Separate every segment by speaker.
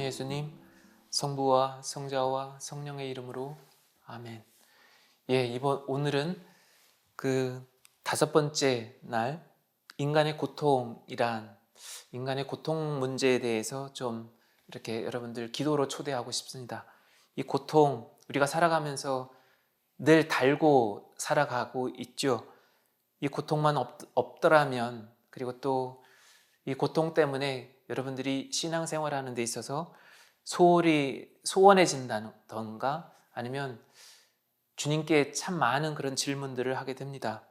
Speaker 1: 예수님, 성부와 성자와 성령의 이름으로 아멘. 오늘은 그 다섯 번째 날 인간의 고통 문제에 대해서 좀 이렇게 여러분들 기도로 초대하고 싶습니다. 이 고통, 우리가 살아가면서 늘 달고 살아가고 있죠. 이 고통만 없더라면, 그리고 또 이 고통 때문에 여러분들이 신앙생활하는 데 있어서 소원해진다던가 아니면 주님께 참 많은 그런 질문들을 하게 됩니다.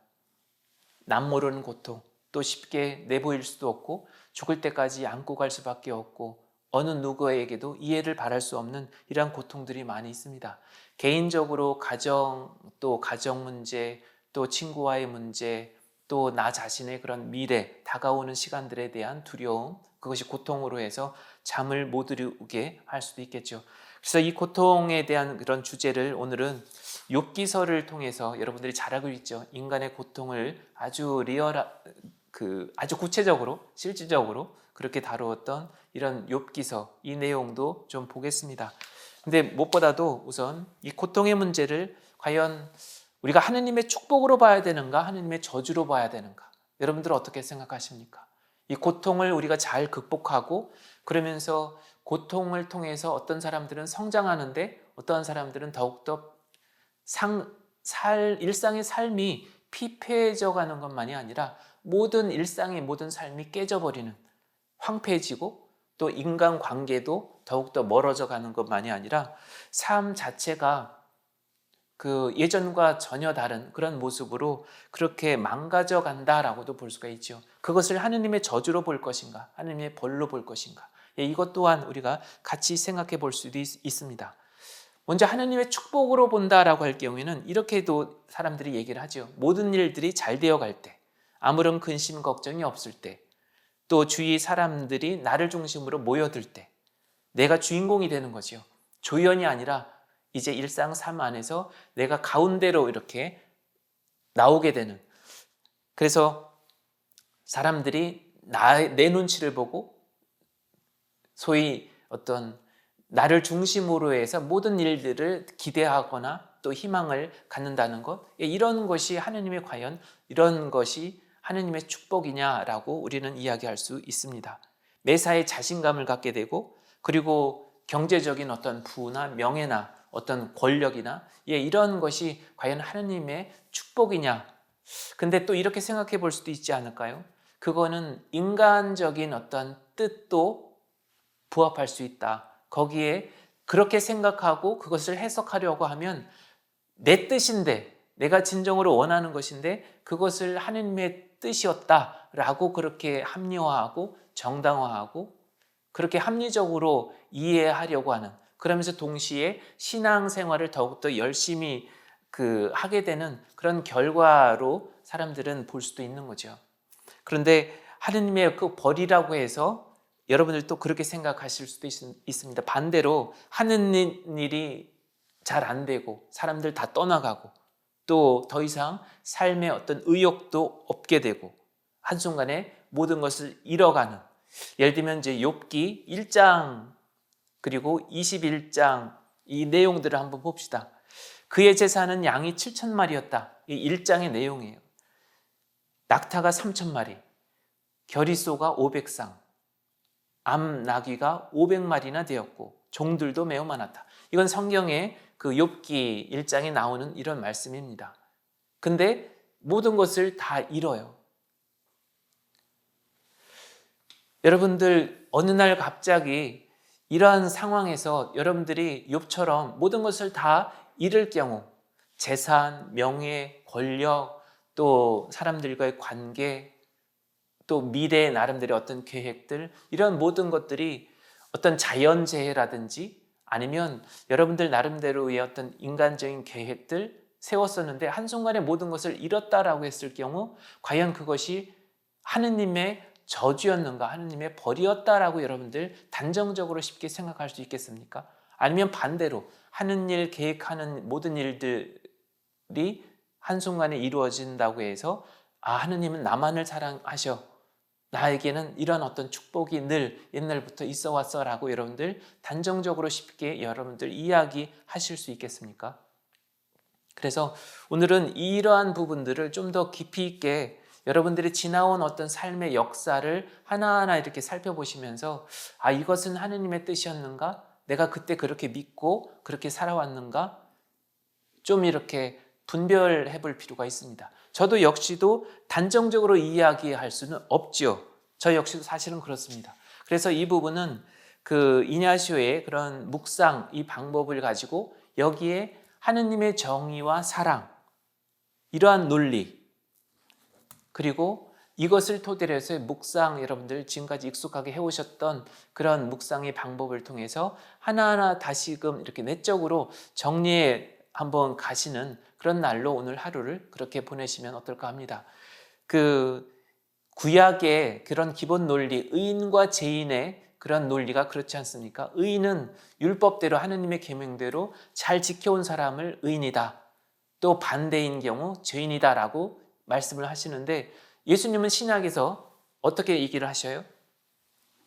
Speaker 1: 남 모르는 고통, 또 쉽게 내보일 수도 없고 죽을 때까지 안고 갈 수밖에 없고 어느 누구에게도 이해를 바랄 수 없는 이러한 고통들이 많이 있습니다. 개인적으로 또 가정 문제, 또 친구와의 문제, 또 나 자신의 그런 미래, 다가오는 시간들에 대한 두려움, 그것이 고통으로 해서 잠을 못 이루게 할 수도 있겠죠. 그래서 이 고통에 대한 그런 주제를 오늘은 욥기서를 통해서 여러분들이 잘 알고 있죠. 인간의 고통을 아주 아주 구체적으로, 실질적으로 그렇게 다루었던 이런 욥기서, 이 내용도 좀 보겠습니다. 근데 무엇보다도 우선 이 고통의 문제를 과연 우리가 하느님의 축복으로 봐야 되는가, 하느님의 저주로 봐야 되는가? 여러분들은 어떻게 생각하십니까? 이 고통을 우리가 잘 극복하고 그러면서 고통을 통해서 어떤 사람들은 성장하는데 어떤 사람들은 더욱더 일상의 삶이 피폐해져 가는 것만이 아니라 일상의 모든 삶이 깨져버리는, 황폐해지고 또 인간관계도 더욱더 멀어져 가는 것만이 아니라 삶 자체가 그 예전과 전혀 다른 그런 모습으로 그렇게 망가져 간다라고도 볼 수가 있죠. 그것을 하느님의 저주로 볼 것인가, 하느님의 벌로 볼 것인가, 이것 또한 우리가 같이 생각해 볼 수도 있습니다. 먼저 하느님의 축복으로 본다라고 할 경우에는 이렇게도 사람들이 얘기를 하죠. 모든 일들이 잘 되어갈 때, 아무런 근심 걱정이 없을 때, 또 주위 사람들이 나를 중심으로 모여들 때 내가 주인공이 되는 거죠. 조연이 아니라 이제 일상 삶 안에서 내가 가운데로 이렇게 나오게 되는, 그래서 사람들이 내 눈치를 보고 소위 어떤 나를 중심으로 해서 모든 일들을 기대하거나 또 희망을 갖는다는 것, 이런 것이 하느님의 과연 이런 것이 하느님의 축복이냐라고 우리는 이야기할 수 있습니다. 매사에 자신감을 갖게 되고, 그리고 경제적인 어떤 부나 명예나 어떤 권력이나 이런 것이 과연 하느님의 축복이냐. 근데 또 이렇게 생각해 볼 수도 있지 않을까요? 그거는 인간적인 어떤 뜻도 부합할 수 있다. 거기에 그렇게 생각하고 그것을 해석하려고 하면 내 뜻인데, 내가 진정으로 원하는 것인데 그것을 하느님의 뜻이었다라고 그렇게 합리화하고 정당화하고 그렇게 합리적으로 이해하려고 하는, 그러면서 동시에 신앙생활을 더욱더 열심히 하게 되는 그런 결과로 사람들은 볼 수도 있는 거죠. 그런데 하느님의 그 벌이라고 해서 여러분들도 그렇게 생각하실 수도 있습니다. 반대로 하는 일이 잘 안 되고 사람들 다 떠나가고 또 더 이상 삶의 어떤 의욕도 없게 되고 한순간에 모든 것을 잃어가는, 예를 들면 이제 욥기 1장 그리고 21장 이 내용들을 한번 봅시다. 그의 재산은 양이 7,000마리였다. 이 1장의 내용이에요. 낙타가 3,000마리, 겨리소가 500쌍, 암나귀가 500마리나 되었고 종들도 매우 많았다. 이건 성경의 그 욥기 1장에 나오는 이런 말씀입니다. 근데 모든 것을 다 잃어요. 여러분들 어느 날 갑자기 이러한 상황에서 여러분들이 욥처럼 모든 것을 다 잃을 경우, 재산, 명예, 권력, 또 사람들과의 관계, 또 미래의 나름대로의 어떤 계획들, 이런 모든 것들이 어떤 자연재해라든지 아니면 여러분들 나름대로의 어떤 인간적인 계획들 세웠었는데 한순간에 모든 것을 잃었다라고 했을 경우 과연 그것이 하느님의 저주였는가, 하느님의 벌이었다라고 여러분들 단정적으로 쉽게 생각할 수 있겠습니까? 아니면 반대로 하는 일, 계획하는 모든 일들이 한순간에 이루어진다고 해서 하느님은 나만을 사랑하셔, 나에게는 이런 어떤 축복이 늘 옛날부터 있어 왔어라고 여러분들 단정적으로 쉽게 여러분들 이야기하실 수 있겠습니까? 그래서 오늘은 이러한 부분들을 좀 더 깊이 있게 여러분들이 지나온 어떤 삶의 역사를 하나하나 이렇게 살펴보시면서 아, 이것은 하느님의 뜻이었는가? 내가 그때 그렇게 믿고 그렇게 살아왔는가? 좀 이렇게 분별해 볼 필요가 있습니다. 저도 역시도 단정적으로 이야기할 수는 없죠. 저 역시도 사실은 그렇습니다. 그래서 이 부분은 그 이냐시오의 그런 묵상 이 방법을 가지고 여기에 하느님의 정의와 사랑, 이러한 논리, 그리고 이것을 토대로 해서 묵상, 여러분들 지금까지 익숙하게 해오셨던 그런 묵상의 방법을 통해서 하나하나 다시금 이렇게 내적으로 정리해 한번 가시는 그런 날로 오늘 하루를 그렇게 보내시면 어떨까 합니다. 그 구약의 그런 기본 논리, 의인과 죄인의 그런 논리가 그렇지 않습니까? 의인은 율법대로 하느님의 계명대로 잘 지켜온 사람을 의인이다. 또 반대인 경우 죄인이다라고 말씀을 하시는데 예수님은 신약에서 어떻게 얘기를 하셔요?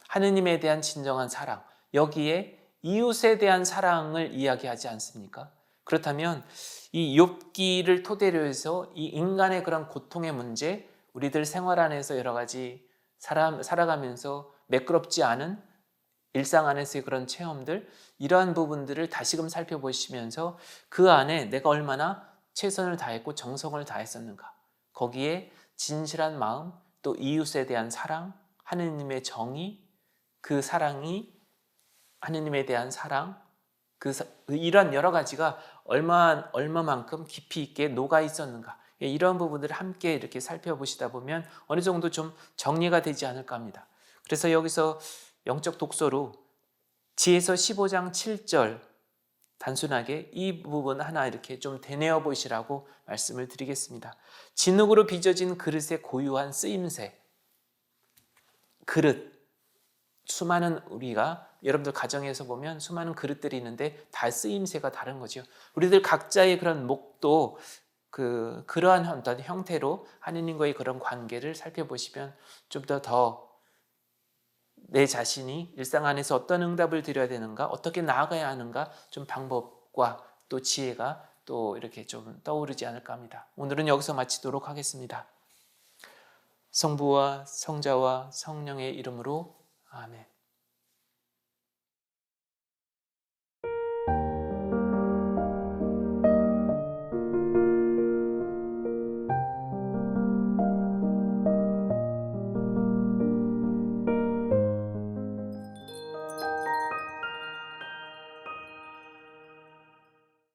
Speaker 1: 하느님에 대한 진정한 사랑, 여기에 이웃에 대한 사랑을 이야기하지 않습니까? 그렇다면 이 욥기를 토대로 해서 이 인간의 그런 고통의 문제, 우리들 생활 안에서 여러 가지 살아가면서 매끄럽지 않은 일상 안에서의 그런 체험들, 이러한 부분들을 다시금 살펴보시면서 그 안에 내가 얼마나 최선을 다했고 정성을 다했었는가, 거기에 진실한 마음, 또 이웃에 대한 사랑, 하느님의 정의, 그 사랑이 하느님에 대한 사랑, 이런 여러 가지가 얼마만큼 깊이 있게 녹아 있었는가, 이런 부분들을 함께 이렇게 살펴보시다 보면 어느 정도 좀 정리가 되지 않을까 합니다. 그래서 여기서 영적 독서로 지혜서 15장 7절 단순하게 이 부분 하나 이렇게 좀 되뇌어 보시라고 말씀을 드리겠습니다. 진흙으로 빚어진 그릇의 고유한 쓰임새. 그릇, 수많은 우리가 여러분들 가정에서 보면 수많은 그릇들이 있는데 다 쓰임새가 다른 거죠. 우리들 각자의 그런 목도 그러한 어떤 형태로 하느님과의 그런 관계를 살펴보시면 좀 더 내 자신이 일상 안에서 어떤 응답을 드려야 되는가, 어떻게 나아가야 하는가, 좀 방법과 또 지혜가 또 이렇게 좀 떠오르지 않을까 합니다. 오늘은 여기서 마치도록 하겠습니다. 성부와 성자와 성령의 이름으로 아멘.